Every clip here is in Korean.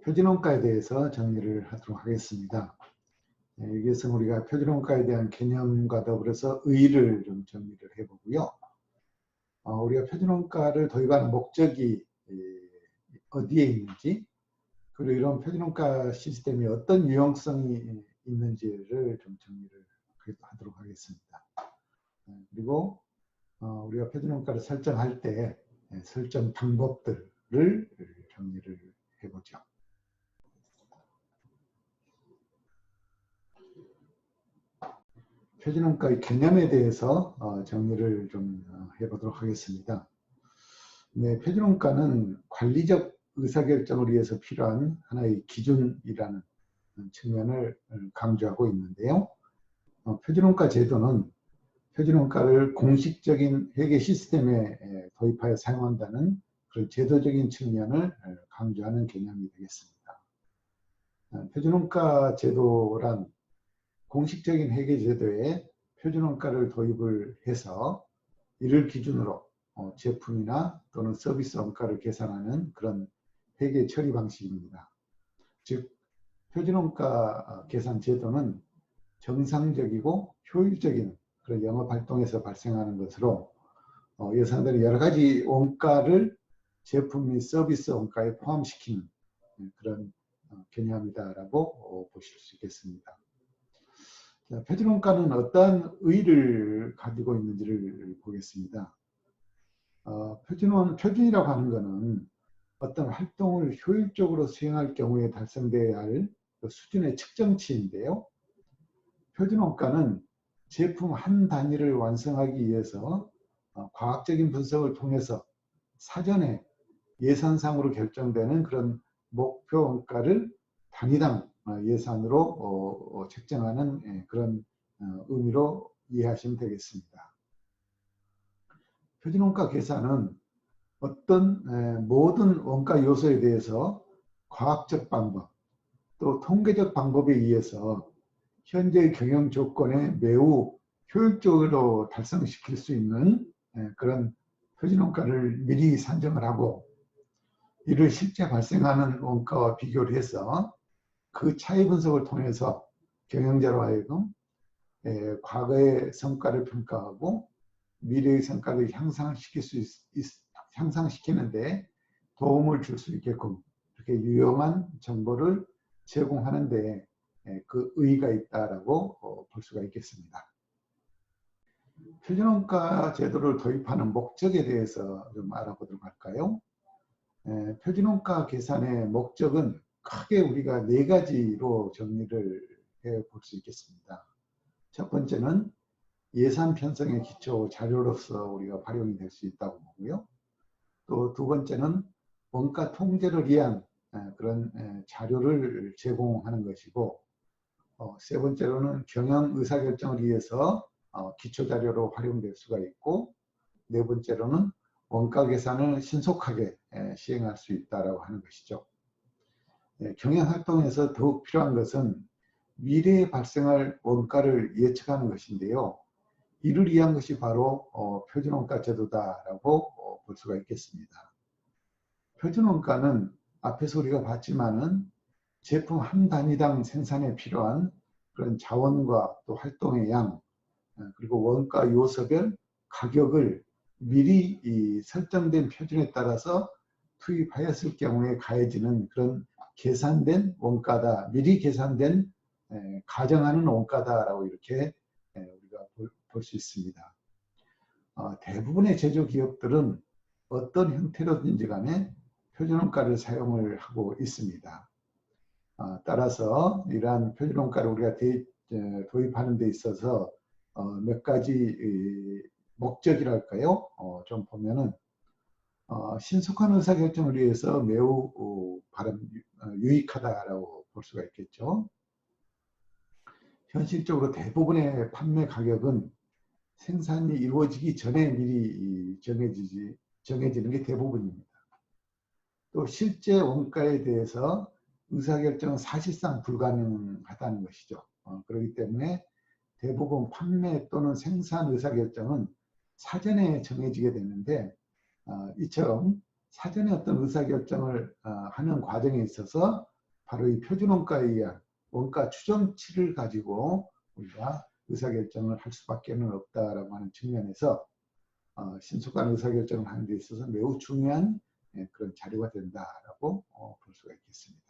표준원가에 대해서 정리를 하도록 하겠습니다. 이것은 우리가 표준원가에 대한 개념과 더불어서 의의를 좀 정리를 해보고요. 우리가 표준원가를 도입하는 목적이 어디에 있는지, 그리고 이런 표준원가 시스템이 어떤 유용성이 있는지를 좀 정리를 하도록 하겠습니다. 그리고 우리가 표준원가를 설정할 때 설정 방법들을 정리를 해보죠. 표준원가의 개념에 대해서 정리를 좀 해보도록 하겠습니다. 네, 표준원가는 관리적 의사결정을 위해서 필요한 하나의 기준이라는 측면을 강조하고 있는데요. 표준원가 제도는 표준원가를 공식적인 회계 시스템에 도입하여 사용한다는 그런 제도적인 측면을 강조하는 개념이 되겠습니다. 표준원가 제도란 공식적인 회계 제도에 표준원가를 도입을 해서 이를 기준으로 제품이나 또는 서비스 원가를 계산하는 그런 회계 처리 방식입니다. 즉 표준원가 계산 제도는 정상적이고 효율적인 그런 영업활동에서 발생하는 것으로 예상되는 여러 가지 원가를 제품 및 서비스 원가에 포함시키는 그런 개념이다라고 보실 수 있겠습니다. 자, 표준원가는 어떠한 의의를 가지고 있는지를 보겠습니다. 표준이라고 하는 것은 어떤 활동을 효율적으로 수행할 경우에 달성돼야 할 수준의 측정치인데요. 표준원가는 제품 한 단위를 완성하기 위해서 과학적인 분석을 통해서 사전에 예산상으로 결정되는 그런 목표 원가를 단위당 예산으로 책정하는 그런 의미로 이해하시면 되겠습니다. 표준원가 계산은 어떤 모든 원가 요소에 대해서 과학적 방법 또 통계적 방법에 의해서 현재의 경영 조건에 매우 효율적으로 달성시킬 수 있는 그런 표준원가를 미리 산정을 하고 이를 실제 발생하는 원가와 비교를 해서 그 차이 분석을 통해서 경영자로 하여금 과거의 성과를 평가하고 미래의 성과를 향상시키는데 도움을 줄 수 있게끔 이렇게 유용한 정보를 제공하는 데 그 의의가 있다라고 볼 수가 있겠습니다. 표준원가 제도를 도입하는 목적에 대해서 좀 알아보도록 할까요? 표준원가 계산의 목적은 크게 우리가 네 가지로 정리를 해 볼 수 있겠습니다. 첫 번째는 예산 편성의 기초 자료로서 우리가 활용이 될 수 있다고 보고요. 또 두 번째는 원가 통제를 위한 그런 자료를 제공하는 것이고, 세 번째로는 경영 의사결정을 위해서 기초 자료로 활용될 수가 있고, 네 번째로는 원가 계산을 신속하게 시행할 수 있다고 하는 것이죠. 경영 활동에서 더욱 필요한 것은 미래에 발생할 원가를 예측하는 것인데요. 이를 위한 것이 바로 표준원가 제도다라고 볼 수가 있겠습니다. 표준원가는 앞에서 우리가 봤지만은 제품 한 단위당 생산에 필요한 그런 자원과 또 활동의 양, 그리고 원가 요소별 가격을 미리 설정된 표준에 따라서 투입하였을 경우에 가해지는 그런 계산된 원가다, 미리 계산된 가정하는 원가다라고 이렇게 우리가 볼 수 있습니다. 대부분의 제조기업들은 어떤 형태로든지 간에 표준원가를 사용을 하고 있습니다. 따라서 이러한 표준원가를 우리가 도입하는 데 있어서 몇 가지 목적이랄까요? 좀 보면은 신속한 의사결정을 위해서 매우 유익하다라고 볼 수가 있겠죠. 현실적으로 대부분의 판매 가격은 생산이 이루어지기 전에 미리 정해지는 게 대부분입니다. 또 실제 원가에 대해서 의사결정은 사실상 불가능하다는 것이죠. 그렇기 때문에 대부분 판매 또는 생산 의사결정은 사전에 정해지게 되는데 이처럼 사전에 어떤 의사결정을 하는 과정에 있어서 바로 이 표준원가에 의한 원가 추정치를 가지고 우리가 의사결정을 할 수밖에 없다라고 하는 측면에서 신속한 의사결정을 하는 데 있어서 매우 중요한 그런 자료가 된다라고 볼 수가 있겠습니다.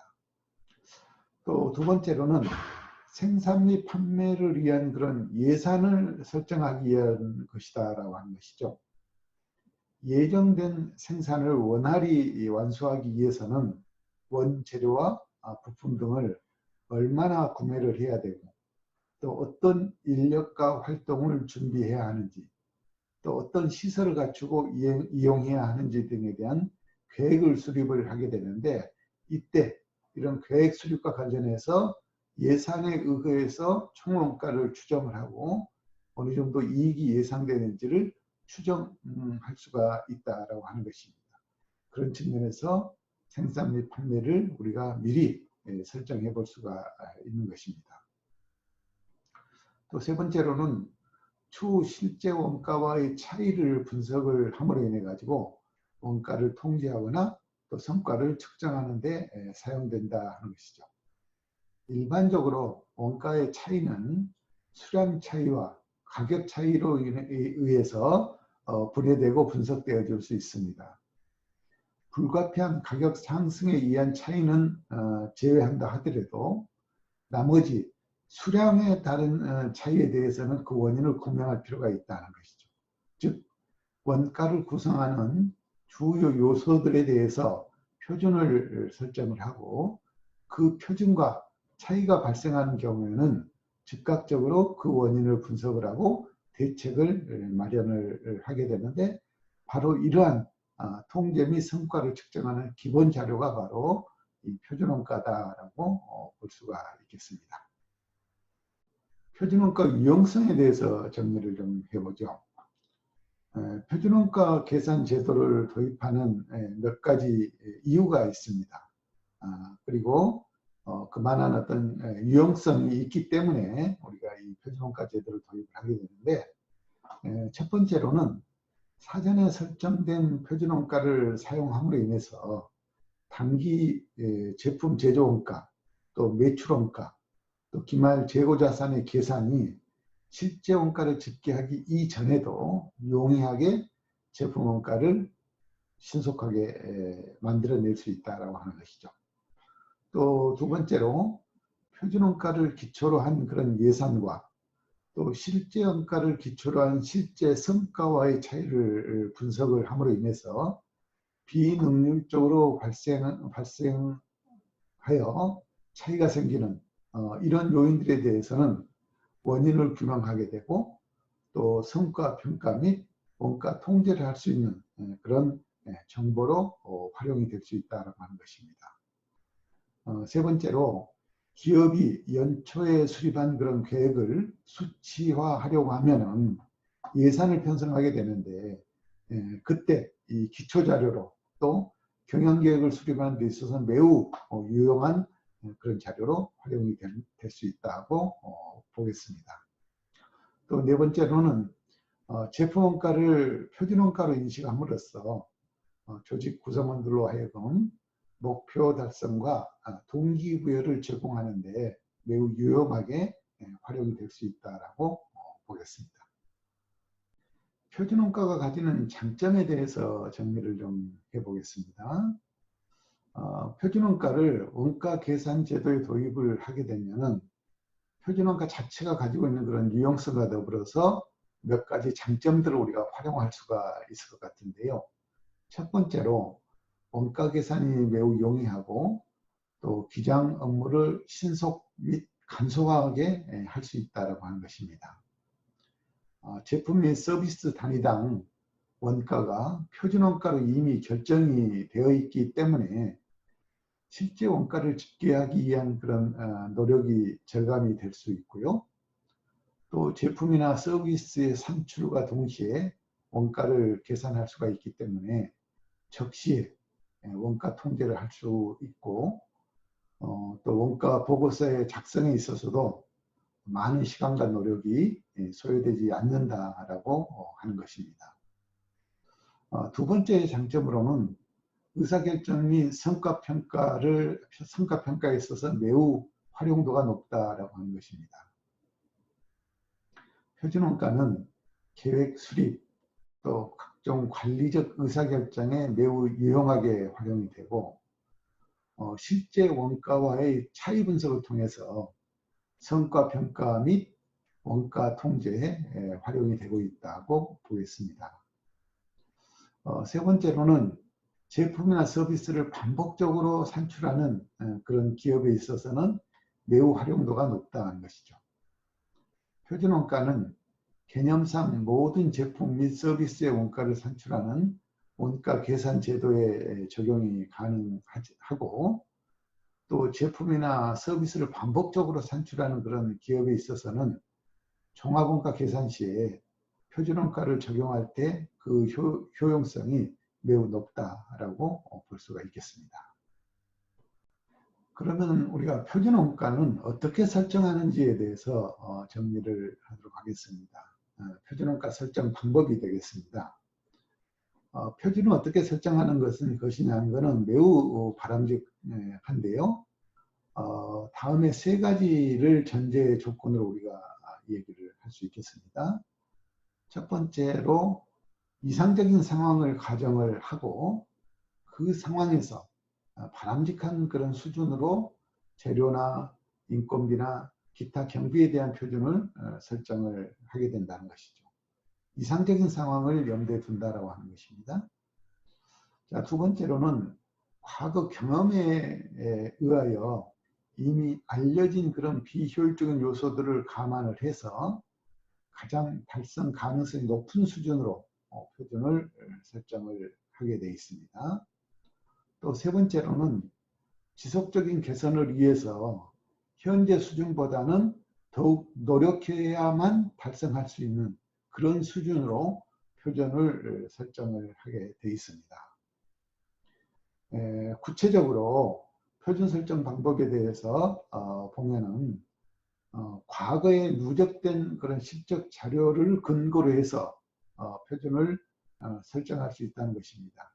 또 두 번째로는 생산 및 판매를 위한 그런 예산을 설정하기 위한 것이다라고 하는 것이죠. 예정된 생산을 원활히 완수하기 위해서는 원재료와 부품 등을 얼마나 구매를 해야 되고 또 어떤 인력과 활동을 준비해야 하는지 또 어떤 시설을 갖추고 이용해야 하는지 등에 대한 계획을 수립을 하게 되는데 이때 이런 계획 수립과 관련해서 예산에 의거해서 총원가를 추정을 하고 어느 정도 이익이 예상되는지를 추정할 수가 있다라고 하는 것입니다. 그런 측면에서 생산 및 판매를 우리가 미리 설정해 볼 수가 있는 것입니다. 또 세 번째로는 추후 실제 원가와의 차이를 분석을 함으로 인해 가지고 원가를 통제하거나 또 성과를 측정하는 데 사용된다 하는 것이죠. 일반적으로 원가의 차이는 수량 차이와 가격 차이로 의해서 분해되고 분석되어질 수 있습니다. 불가피한 가격 상승에 의한 차이는 제외한다 하더라도 나머지 수량의 다른 차이에 대해서는 그 원인을 규명할 필요가 있다는 것이죠. 즉 원가를 구성하는 주요 요소들에 대해서 표준을 설정을 하고 그 표준과 차이가 발생하는 경우에는 즉각적으로 그 원인을 분석을 하고 대책을 마련을 하게 되는데 바로 이러한 통제 및 성과를 측정하는 기본 자료가 바로 이 표준원가다라고 볼 수가 있겠습니다. 표준원가 유용성에 대해서 정리를 좀 해보죠. 표준원가 계산 제도를 도입하는 몇 가지 이유가 있습니다. 그리고 그만한 어떤 유용성이 있기 때문에 우리가 이 표준원가 제도를 도입을 하게 되는데 첫 번째로는 사전에 설정된 표준원가를 사용함으로 인해서 단기 제품 제조원가 또 매출원가 또 기말 재고자산의 계산이 실제 원가를 집계하기 이전에도 용이하게 제품 원가를 신속하게 만들어낼 수 있다고 하는 것이죠. 또 두 번째로 표준 원가를 기초로 한 그런 예산과 또 실제 원가를 기초로 한 실제 성과와의 차이를 분석을 함으로 인해서 비능률적으로 발생하여 차이가 생기는 이런 요인들에 대해서는 원인을 규명하게 되고 또 성과 평가 및 원가 통제를 할 수 있는 그런 정보로 활용이 될 수 있다고 하는 것입니다. 세 번째로 기업이 연초에 수립한 그런 계획을 수치화하려고 하면은 예산을 편성하게 되는데 그때 이 기초자료로 또 경영계획을 수립하는 데 있어서 매우 유용한 그런 자료로 활용이 될 수 있다고 보겠습니다. 또 네 번째로는 제품원가를 표준원가로 인식함으로써 조직 구성원들로 하여금 목표 달성과 동기부여를 제공하는 데 매우 유용하게 활용이 될 수 있다고 보겠습니다. 표준원가가 가지는 장점에 대해서 정리를 좀 해보겠습니다. 표준원가를 원가 계산 제도에 도입을 하게 되면은 표준원가 자체가 가지고 있는 그런 유용성과 더불어서 몇 가지 장점들을 우리가 활용할 수가 있을 것 같은데요. 첫 번째로 원가 계산이 매우 용이하고 또 기장 업무를 신속 및 간소하게 할 수 있다고 하는 것입니다. 제품 및 서비스 단위당 원가가 표준원가로 이미 결정이 되어 있기 때문에 실제 원가를 집계하기 위한 그런 노력이 절감이 될 수 있고요. 또 제품이나 서비스의 산출과 동시에 원가를 계산할 수가 있기 때문에 적시에 원가 통제를 할 수 있고 또 원가 보고서의 작성에 있어서도 많은 시간과 노력이 소요되지 않는다라고 하는 것입니다. 두 번째 장점으로는 의사결정 및 성과평가에 있어서 매우 활용도가 높다라고 하는 것입니다. 표준원가는 계획 수립 또 각종 관리적 의사결정에 매우 유용하게 활용이 되고 실제 원가와의 차이 분석을 통해서 성과평가 및 원가 통제에 활용이 되고 있다고 보겠습니다. 세 번째로는 제품이나 서비스를 반복적으로 산출하는 그런 기업에 있어서는 매우 활용도가 높다는 것이죠. 표준원가는 개념상 모든 제품 및 서비스의 원가를 산출하는 원가 계산 제도에 적용이 가능하고 또 제품이나 서비스를 반복적으로 산출하는 그런 기업에 있어서는 종합원가 계산 시에 표준원가를 적용할 때 그 효용성이 매우 높다라고 볼 수가 있겠습니다. 그러면 우리가 표준원가는 어떻게 설정하는지에 대해서 정리를 하도록 하겠습니다. 표준원가 설정 방법이 되겠습니다. 표준을 어떻게 설정하는 것이냐 하는 것은 매우 바람직한데요. 다음에 세 가지를 전제 조건으로 우리가 얘기를 할 수 있겠습니다. 첫 번째로 이상적인 상황을 가정을 하고 그 상황에서 바람직한 그런 수준으로 재료나 인건비나 기타 경비에 대한 표준을 설정을 하게 된다는 것이죠. 이상적인 상황을 염두에 둔다라고 하는 것입니다. 자, 두 번째로는 과거 경험에 의하여 이미 알려진 그런 비효율적인 요소들을 감안을 해서 가장 달성 가능성이 높은 수준으로 표준을 설정을 하게 되어 있습니다. 또 세 번째로는 지속적인 개선을 위해서 현재 수준보다는 더욱 노력해야만 달성할 수 있는 그런 수준으로 표준을 설정을 하게 되어 있습니다. 구체적으로 표준 설정 방법에 대해서 보면은 과거에 누적된 그런 실적 자료를 근거로 해서 표준을 설정할 수 있다는 것입니다.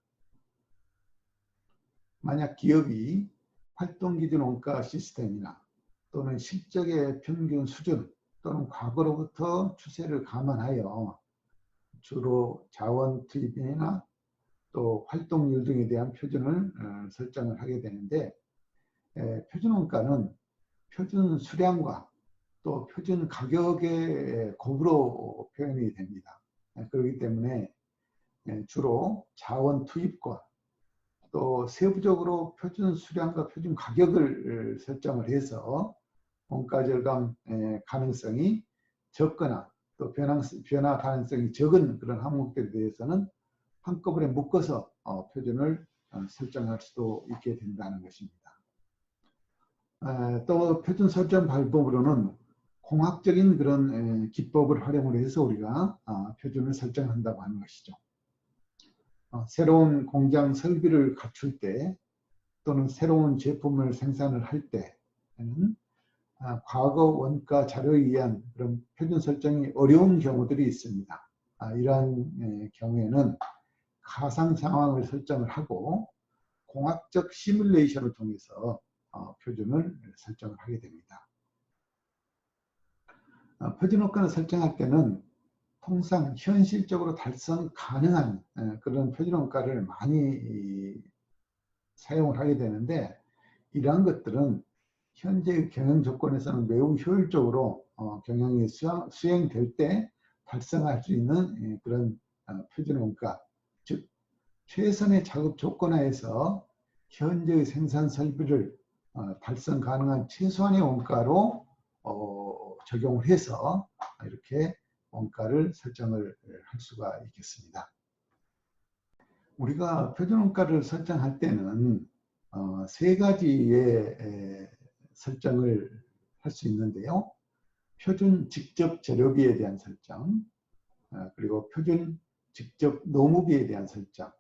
만약 기업이 활동기준 원가 시스템이나 또는 실적의 평균 수준 또는 과거로부터 추세를 감안하여 주로 자원 투입이나 또 활동률 등에 대한 표준을 설정을 하게 되는데 표준 원가는 표준 수량과 또 표준 가격의 곱으로 표현이 됩니다. 그렇기 때문에 주로 자원 투입과 또 세부적으로 표준 수량과 표준 가격을 설정을 해서 원가 절감 가능성이 적거나 또 변화 가능성이 적은 그런 항목들에 대해서는 한꺼번에 묶어서 표준을 설정할 수도 있게 된다는 것입니다. 또 표준 설정 방법으로는 공학적인 그런 기법을 활용을 해서 우리가 표준을 설정한다고 하는 것이죠. 새로운 공장 설비를 갖출 때 또는 새로운 제품을 생산을 할 때는 과거 원가 자료에 의한 그런 표준 설정이 어려운 경우들이 있습니다. 이러한 경우에는 가상 상황을 설정을 하고 공학적 시뮬레이션을 통해서 표준을 설정을 하게 됩니다. 표준 원가를 설정할 때는 통상 현실적으로 달성 가능한 그런 표준 원가를 많이 사용을 하게 되는데 이러한 것들은 현재 경영 조건에서는 매우 효율적으로 경영이 수행될 때 달성할 수 있는 그런 표준 원가, 즉 최선의 작업 조건 하에서 현재의 생산 설비를 달성 가능한 최소한의 원가로 적용을 해서 이렇게 원가를 설정을 할 수가 있겠습니다. 우리가 표준 원가를 설정할 때는 세 가지의 설정을 할 수 있는데요. 표준 직접 재료비에 대한 설정, 그리고 표준 직접 노무비에 대한 설정,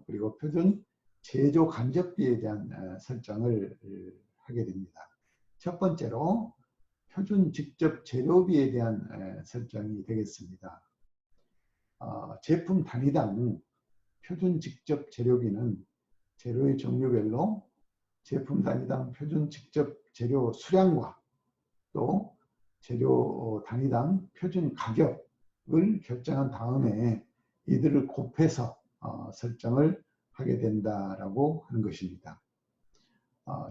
그리고 표준 제조 간접비에 대한 설정을 하게 됩니다. 첫 번째로 표준 직접 재료비에 대한 설정이 되겠습니다. 제품 단위당 표준 직접 재료비는 재료의 종류별로 제품 단위당 표준 직접 재료 수량과 또 재료 단위당 표준 가격을 결정한 다음에 이들을 곱해서 설정을 하게 된다라고 하는 것입니다.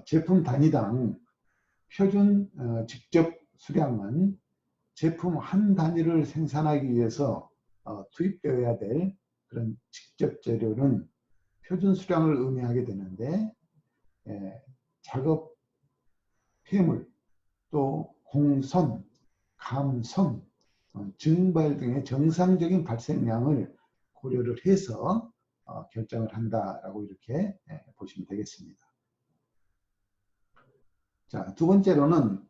제품 단위당 표준 직접 수량은 제품 한 단위를 생산하기 위해서 투입되어야 될 그런 직접 재료는 표준 수량을 의미하게 되는데, 작업 폐물, 또 공선, 감선, 증발 등의 정상적인 발생량을 고려를 해서 결정을 한다라고 이렇게 보시면 되겠습니다. 자, 두 번째로는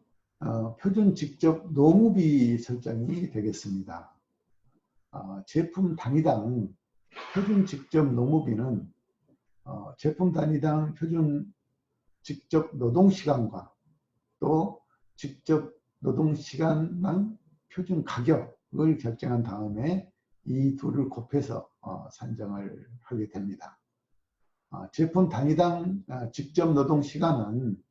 표준 직접 노무비 설정이 되겠습니다. 제품 단위당 표준 직접 노무비는 제품 단위당 표준 직접 노동시간과 또 직접 노동시간당 표준 가격을 결정한 다음에 이 둘을 곱해서 산정을 하게 됩니다. 제품 단위당 직접 노동시간은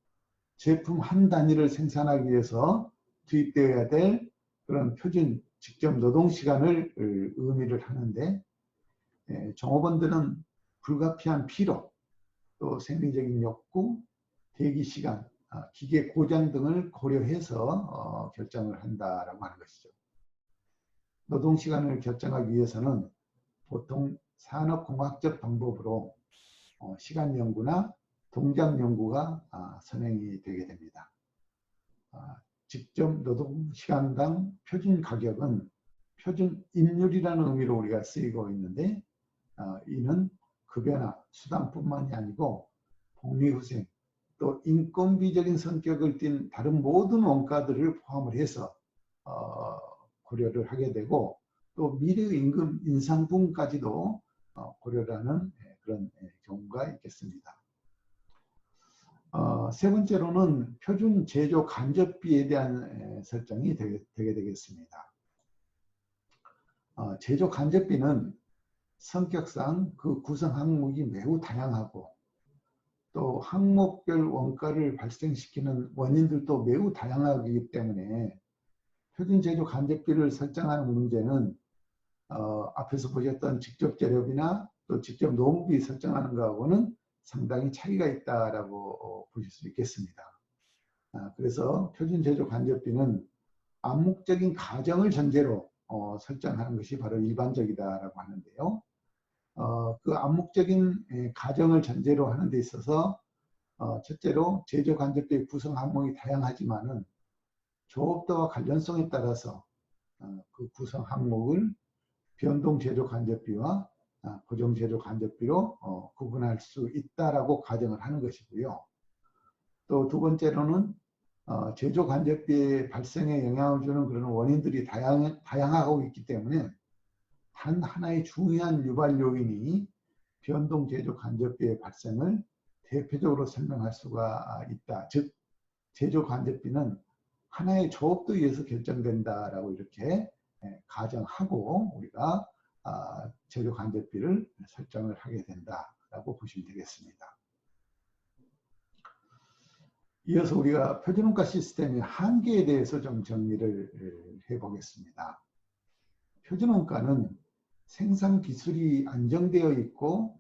제품 한 단위를 생산하기 위해서 투입되어야 될 그런 표준 직접 노동시간을 의미를 하는데, 종업원들은 불가피한 피로, 또 생리적인 욕구, 대기시간, 기계 고장 등을 고려해서 결정을 한다라고 하는 것이죠. 노동시간을 결정하기 위해서는 보통 산업공학적 방법으로 시간 연구나 동작 연구가 선행이 되게 됩니다. 직접 노동시간당 표준 가격은 표준 임률이라는 의미로 우리가 쓰이고 있는데, 이는 급여나 수당뿐만이 아니고 복리후생, 또 인건비적인 성격을 띤 다른 모든 원가들을 포함을 해서 고려를 하게 되고, 또 미래 임금 인상 부분까지도 고려를 하는 그런 경우가 있겠습니다. 세 번째로는 표준 제조 간접비에 대한 설정이 되게 되겠습니다. 제조 간접비는 성격상 그 구성 항목이 매우 다양하고 또 항목별 원가를 발생시키는 원인들도 매우 다양하기 때문에 표준 제조 간접비를 설정하는 문제는 앞에서 보셨던 직접 재료비나 또 직접 노무비 설정하는 것하고는 상당히 차이가 있다라고 보실 수 있겠습니다. 그래서 표준 제조 간접비는 암묵적인 가정을 전제로 설정하는 것이 바로 일반적이다라고 하는데요. 그 암묵적인 가정을 전제로 하는 데 있어서 첫째로 제조 간접비의 구성 항목이 다양하지만은 조업도와 관련성에 따라서 그 구성 항목을 변동 제조 간접비와 고정 제조 간접비로 구분할 수 있다라고 가정을 하는 것이고요. 또 두 번째로는 제조 간접비의 발생에 영향을 주는 그런 원인들이 다양하고 있기 때문에 단 하나의 중요한 유발 요인이 변동 제조 간접비의 발생을 대표적으로 설명할 수가 있다. 즉 제조 간접비는 하나의 조업도에 의해서 결정된다라고 이렇게 가정하고 우리가 제조 간접비를 설정을 하게 된다라고 보시면 되겠습니다. 이어서 우리가 표준원가 시스템의 한계에 대해서 좀 정리를 해보겠습니다. 표준원가는 생산 기술이 안정되어 있고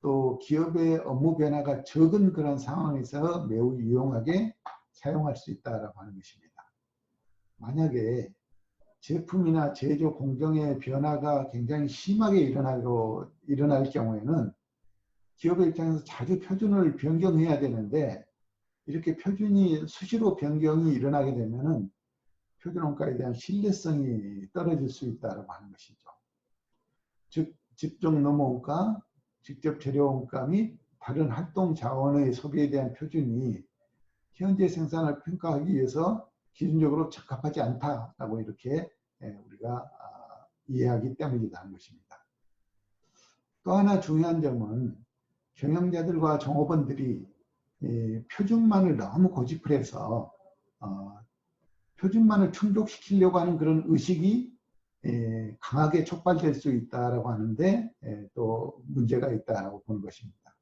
또 기업의 업무 변화가 적은 그런 상황에서 매우 유용하게 사용할 수 있다고 하는 것입니다. 만약에 제품이나 제조 공정의 변화가 굉장히 심하게 일어날 경우에는 기업의 입장에서 자주 표준을 변경해야 되는데, 이렇게 표준이 수시로 변경이 일어나게 되면은 표준원가에 대한 신뢰성이 떨어질 수 있다고 하는 것이죠. 즉 집중 노무원가, 직접 재료원가 및 다른 활동 자원의 소비에 대한 표준이 현재 생산을 평가하기 위해서 기준적으로 적합하지 않다라고 이렇게 우리가 이해하기 때문이라는 것입니다. 또 하나 중요한 점은 경영자들과 종업원들이 표준만을 너무 고집을 해서 표준만을 충족시키려고 하는 그런 의식이 강하게 촉발될 수 있다고 하는데 또 문제가 있다고 보는 것입니다.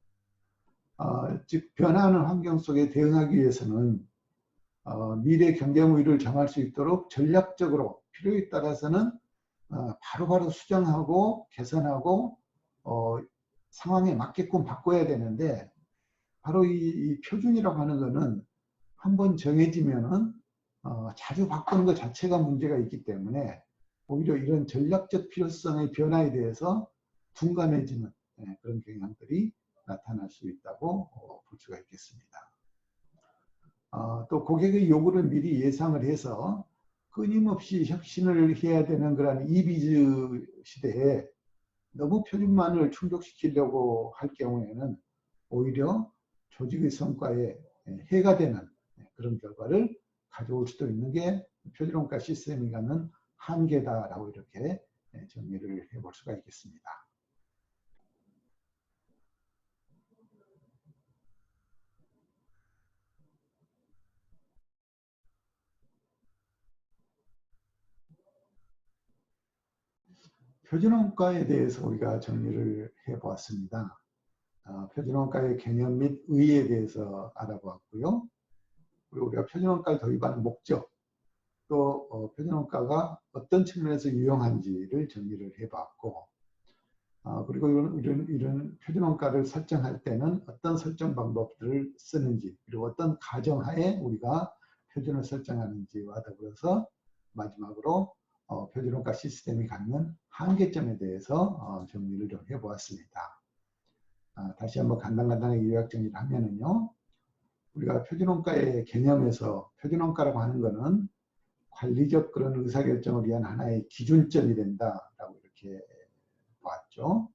즉 변화하는 환경 속에 대응하기 위해서는 미래 경쟁 우위를 정할 수 있도록 전략적으로 필요에 따라서는 바로바로 수정하고 개선하고 상황에 맞게끔 바꿔야 되는데, 바로 이 표준이라고 하는 것은 한번 정해지면은 자주 바꾸는 것 자체가 문제가 있기 때문에 오히려 이런 전략적 필요성의 변화에 대해서 둔감해지는 그런 경향들이 나타날 수 있다고 볼 수가 있겠습니다. 또 고객의 요구를 미리 예상을 해서 끊임없이 혁신을 해야 되는 그런 이비즈 시대에 너무 표준만을 충족시키려고 할 경우에는 오히려 조직의 성과에 해가 되는 그런 결과를 가져올 수도 있는 게 표준원가 시스템이 갖는 한계다라고 이렇게 정리를 해볼 수가 있겠습니다. 표준원가에 대해서 우리가 정리를 해보았습니다. 표준원가의 개념 및 의의에 대해서 알아보았고요. 그리고 우리가 표준원가를 도입하는 목적, 또 표준원가가 어떤 측면에서 유용한지를 정리를 해봤고, 그리고 이런 표준원가를 설정할 때는 어떤 설정 방법들을 쓰는지, 그리고 어떤 가정하에 우리가 표준을 설정하는지와 더불어서 마지막으로 표준원가 시스템이 갖는 한계점에 대해서 정리를 좀 해보았습니다. 다시 한번 간단하게 요약 정리를 하면은요, 우리가 표준원가의 개념에서 표준원가라고 하는 것은 관리적 그런 의사결정을 위한 하나의 기준점이 된다라고 이렇게 보았죠.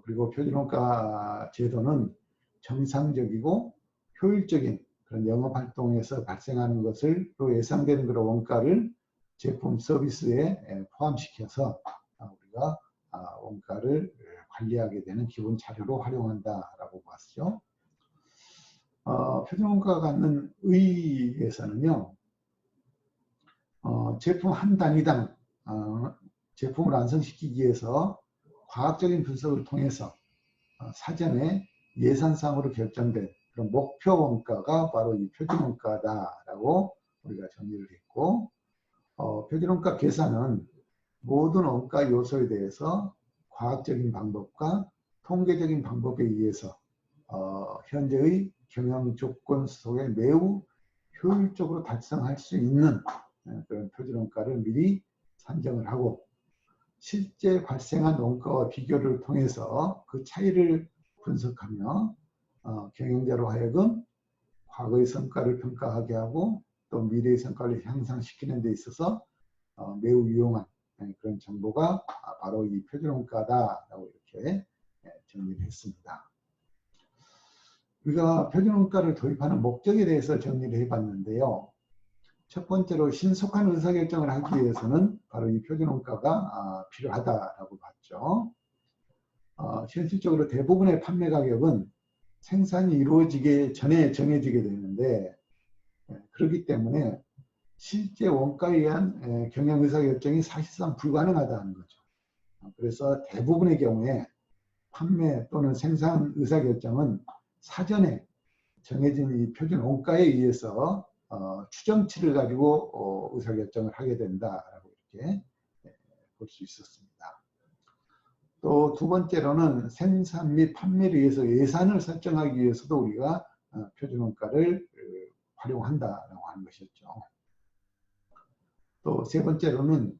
그리고 표준원가 제도는 정상적이고 효율적인 그런 영업활동에서 발생하는 것으로 예상되는 그런 원가를 제품 서비스에 포함시켜서 우리가 원가를 관리하게 되는 기본 자료로 활용한다라고 봤죠. 표준원가가 갖는 의의에서는요, 제품 한 단위당 제품을 완성시키기 위해서 과학적인 분석을 통해서 사전에 예산상으로 결정된 그런 목표 원가가 바로 이 표준원가다라고 우리가 정리를 했고, 표준원가 계산은 모든 원가 요소에 대해서 과학적인 방법과 통계적인 방법에 의해서 현재의 경영 조건 속에 매우 효율적으로 달성할 수 있는 그런 표준원가를 미리 산정을 하고, 실제 발생한 원가와 비교를 통해서 그 차이를 분석하며 경영자로 하여금 과거의 성과를 평가하게 하고 또 미래의 성과를 향상시키는 데 있어서 매우 유용한 그런 정보가 바로 이 표준원가다라고 이렇게 정리를 했습니다. 우리가 표준원가를 도입하는 목적에 대해서 정리를 해봤는데요. 첫 번째로 신속한 의사결정을 하기 위해서는 바로 이 표준원가가 필요하다라고 봤죠. 실질적으로 대부분의 판매 가격은 생산이 이루어지기 전에 정해지게 되는데, 그렇기 때문에 실제 원가에 의한 경영 의사결정이 사실상 불가능하다는 거죠. 그래서 대부분의 경우에 판매 또는 생산 의사결정은 사전에 정해진 이 표준 원가에 의해서 추정치를 가지고 의사결정을 하게 된다라고 이렇게 볼 수 있었습니다. 또 두 번째로는 생산 및 판매를 위해서 예산을 설정하기 위해서도 우리가 표준원가를 활용한다라고 하는 것이었죠. 또 세 번째로는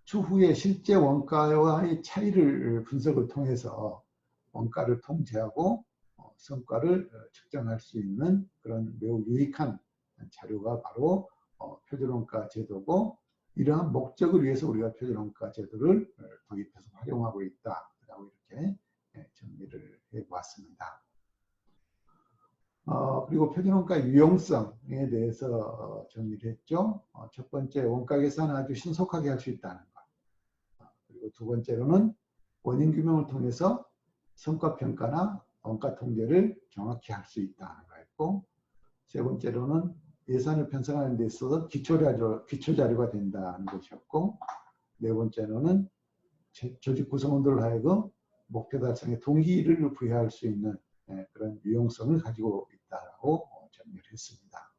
추후에 실제 원가와의 차이를 분석을 통해서 원가를 통제하고 성과를 측정할 수 있는 그런 매우 유익한 자료가 바로 표준원가 제도고, 이러한 목적을 위해서 우리가 표준원가 제도를 도입해서 활용하고 있다라고 이렇게 정리를 해보았습니다. 그리고 표준원가 유용성에 대해서 정리를 했죠. 첫 번째, 원가 계산을 아주 신속하게 할 수 있다는 것. 그리고 두 번째로는 원인 규명을 통해서 성과평가나 원가 통제를 정확히 할 수 있다는 거였고, 세 번째로는 예산을 편성하는 데 있어서 기초자료가 된다는 것이었고, 네 번째로는 조직 구성원들을 하여금 목표 달성에 동기를 부여할 수 있는 그런 유용성을 가지고 있다고 정리를 했습니다.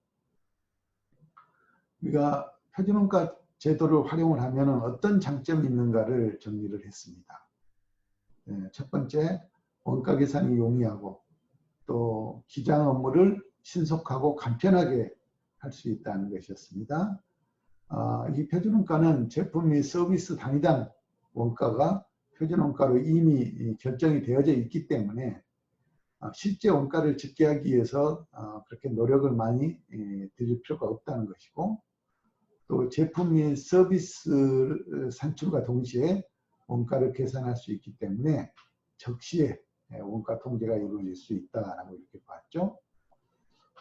우리가 표준원가 제도를 활용을 하면 어떤 장점이 있는가를 정리를 했습니다. 첫 번째, 원가 계산이 용이하고 또 기장 업무를 신속하고 간편하게 할 수 있다는 것이었습니다. 이 표준원가는 제품 및 서비스 단위당 원가가 표준원가로 이미 결정이 되어져 있기 때문에 실제 원가를 집계하기 위해서 그렇게 노력을 많이 들일 필요가 없다는 것이고, 또 제품 및 서비스 산출과 동시에 원가를 계산할 수 있기 때문에 적시에 원가 통제가 이루어질 수 있다라고 이렇게 봤죠.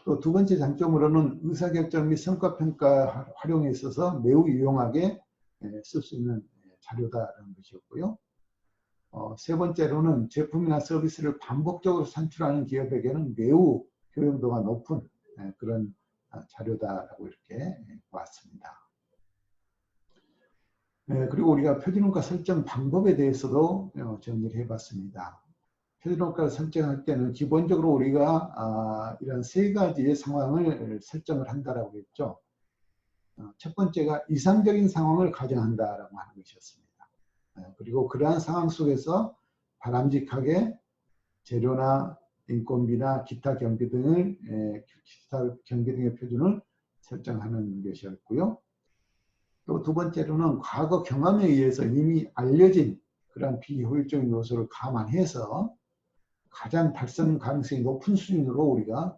또 두 번째 장점으로는 의사결정 및 성과평가 활용에 있어서 매우 유용하게 쓸 수 있는 자료다라는 것이었고요. 세 번째로는 제품이나 서비스를 반복적으로 산출하는 기업에게는 매우 효용도가 높은 그런 자료다라고 이렇게 보았습니다. 그리고 우리가 표준원가 설정 방법에 대해서도 정리를 해봤습니다. 표준원가를 설정할 때는 기본적으로 우리가 이런 세 가지의 상황을 설정을 한다라고 했죠. 첫 번째가 이상적인 상황을 가정한다라고 하는 것이었습니다. 그리고 그러한 상황 속에서 바람직하게 재료나 인건비나 기타 경비 등의 표준을 설정하는 것이었고요. 또 두 번째로는 과거 경험에 의해서 이미 알려진 그런 비효율적인 요소를 감안해서 가장 달성 가능성이 높은 수준으로 우리가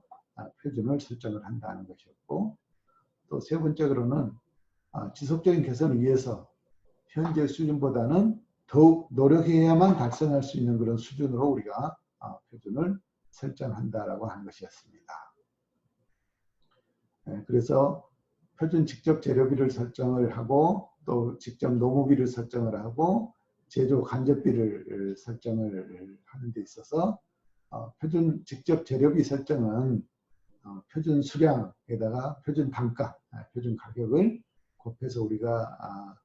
표준을 설정을 한다는 것이었고, 또 세 번째로는 지속적인 개선을 위해서 현재 수준보다는 더욱 노력해야만 달성할 수 있는 그런 수준으로 우리가 표준을 설정한다라고 하는 것이었습니다. 그래서 표준 직접 재료비를 설정을 하고 또 직접 노무비를 설정을 하고 제조 간접비를 설정을 하는 데 있어서 표준 직접 재료비 설정은 표준 수량에다가 표준 단가, 표준 가격을 곱해서 우리가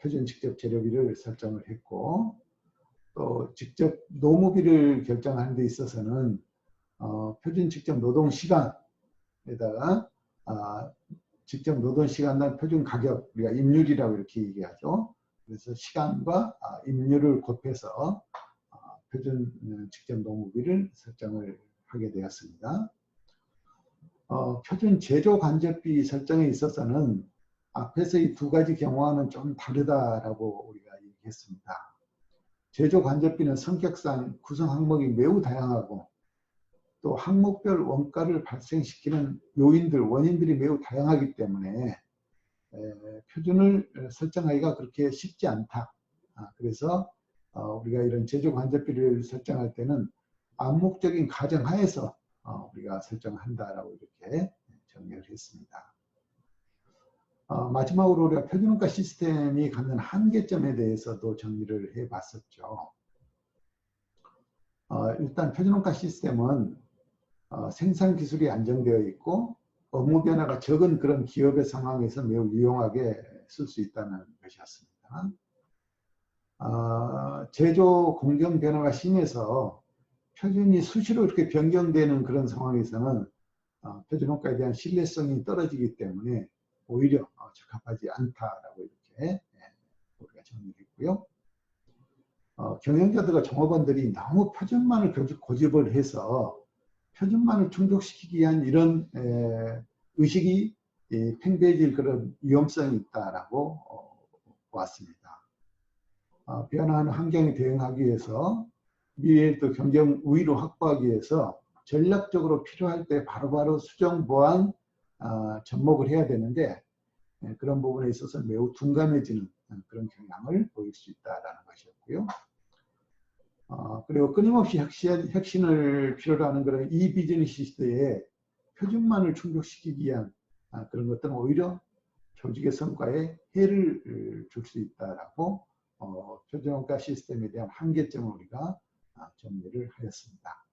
표준 직접 재료비를 설정을 했고, 또 직접 노무비를 결정하는 데 있어서는 표준 직접 노동 시간에다가 직접 노동 시간당 표준 가격, 우리가 임률이라고 이렇게 얘기하죠. 그래서 시간과 임률을 곱해서 표준 직접 노무비를 설정을 하게 되었습니다. 표준 제조 간접비 설정에 있어서는 앞에서 이 두 가지 경우와는 좀 다르다라고 우리가 얘기했습니다. 제조 간접비는 성격상 구성 항목이 매우 다양하고 또 항목별 원가를 발생시키는 요인들, 원인들이 매우 다양하기 때문에 표준을 설정하기가 그렇게 쉽지 않다. 그래서 우리가 이런 제조 간접비를 설정할 때는 암묵적인 가정하에서 우리가 설정한다라고 이렇게 정리를 했습니다. 마지막으로 우리가 표준원가 시스템이 갖는 한계점에 대해서도 정리를 해봤었죠. 일단 표준원가 시스템은 생산 기술이 안정되어 있고 업무 변화가 적은 그런 기업의 상황에서 매우 유용하게 쓸 수 있다는 것이었습니다. 제조 공정 변화가 심해서 표준이 수시로 이렇게 변경되는 그런 상황에서는 표준원가에 대한 신뢰성이 떨어지기 때문에 오히려 적합하지 않다라고 이렇게 우리가 정리했고요. 경영자들과 종업원들이 너무 표준만을 고집을 해서 표준만을 충족시키기 위한 이런 의식이 팽배해질 그런 위험성이 있다라고 보았습니다. 변화하는 환경에 대응하기 위해서 미래의 또 경쟁 우위를 확보하기 위해서 전략적으로 필요할 때 바로바로 수정 보완 접목을 해야 되는데 그런 부분에 있어서 매우 둔감해지는 그런 경향을 보일 수 있다라는 것이었고요. 그리고 끊임없이 혁신을 필요로 하는 그런 이 비즈니스 시대에 표준만을 충족시키기 위한 그런 것들은 오히려 조직의 성과에 해를 줄 수 있다라고 표준원가 시스템에 대한 한계점을 우리가 정리를 하였습니다.